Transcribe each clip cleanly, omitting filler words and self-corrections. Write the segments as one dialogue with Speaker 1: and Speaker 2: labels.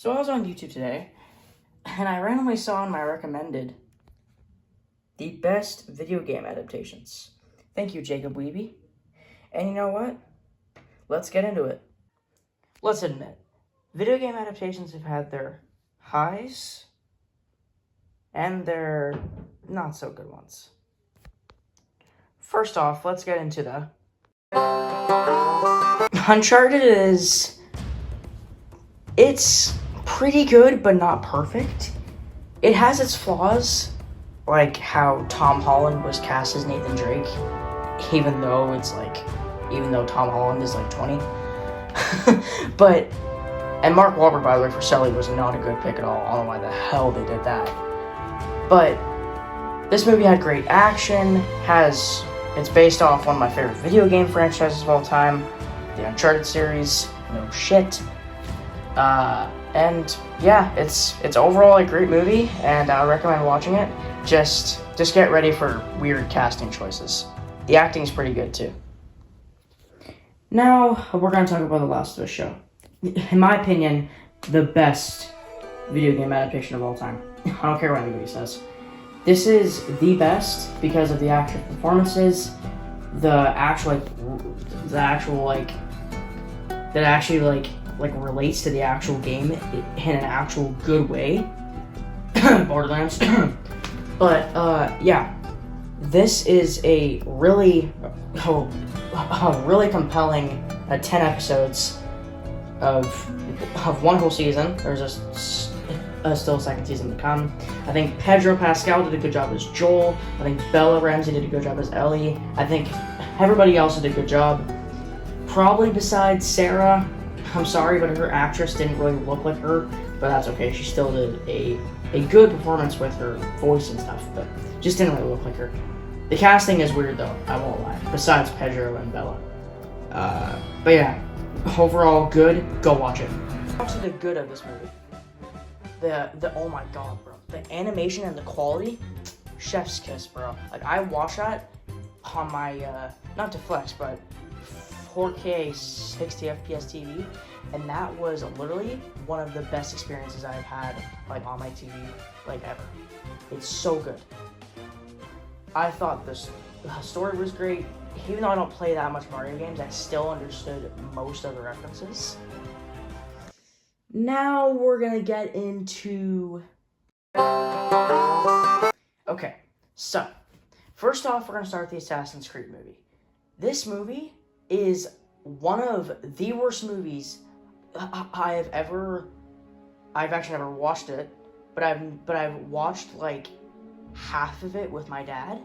Speaker 1: So I was on YouTube today, and I randomly saw in my recommended the best video game adaptations. Thank you, Jacob Weeby. And you know what? Let's get into it. Let's admit, video game adaptations have had their highs and their not so good ones. First off, let's get into the Uncharted it's pretty good, but not perfect. It has its flaws, like how Tom Holland was cast as Nathan Drake, even though Tom Holland is like 20. And Mark Wahlberg, by the way, for Sully was not a good pick at all. I don't know why the hell they did that. But this movie had great action, it's based off one of my favorite video game franchises of all time, the Uncharted series, no shit. And yeah, it's overall a great movie, and I recommend watching it. Just get ready for weird casting choices. The acting's pretty good too. Now we're gonna talk about The Last of Us show. In my opinion, the best video game adaptation of all time. I don't care what anybody says. This is the best because of the actual performances, that actually relates to the actual game in an actual good way. Borderlands. But yeah, this is a really compelling 10 episodes of one whole season. There's still a second season to come. I think Pedro Pascal did a good job as Joel. I think Bella Ramsey did a good job as Ellie. I think everybody else did a good job. Probably besides Sarah. I'm sorry, but her actress didn't really look like her, but that's okay. She still did a good performance with her voice and stuff, but just didn't really look like her. The casting is weird though, I won't lie, besides Pedro and Bella. But yeah, overall good, go watch it. To the good of this movie. The oh my god, bro. The animation and the quality, chef's kiss, bro. Like, I watched that on my, not to flex, but 4K 60 FPS TV, and that was literally one of the best experiences I've had, like, on my TV, like, ever. It's so good. I thought the story was great. Even though I don't play that much Mario games, I still understood most of the references. Now we're gonna get into... Okay, so, first off, we're gonna start with the Assassin's Creed movie. This movie is one of the worst movies I've actually never watched it, but I've watched like half of it with my dad,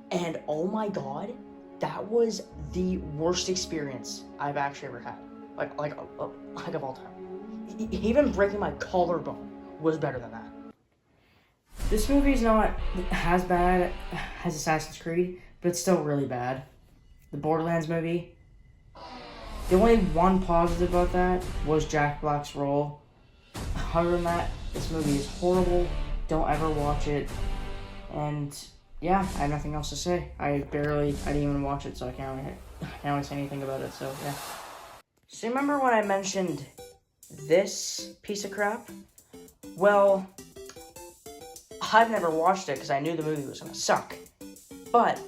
Speaker 1: and oh my god, that was the worst experience I've actually ever had, like of all time. Even breaking my collarbone was better than that. This movie's not as bad as Assassin's Creed, but it's still really bad. The Borderlands movie, the only one positive about that was Jack Black's role. Other than that, this movie is horrible. Don't ever watch it. And yeah, I have nothing else to say. I didn't even watch it, so I can't really say anything about it, so yeah. So remember when I mentioned this piece of crap? Well, I've never watched it because I knew the movie was gonna suck. But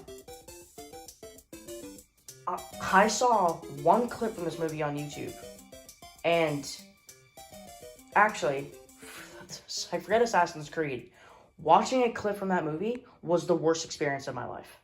Speaker 1: I saw one clip from this movie on YouTube, and actually, I forget Assassin's Creed. Watching a clip from that movie was the worst experience of my life.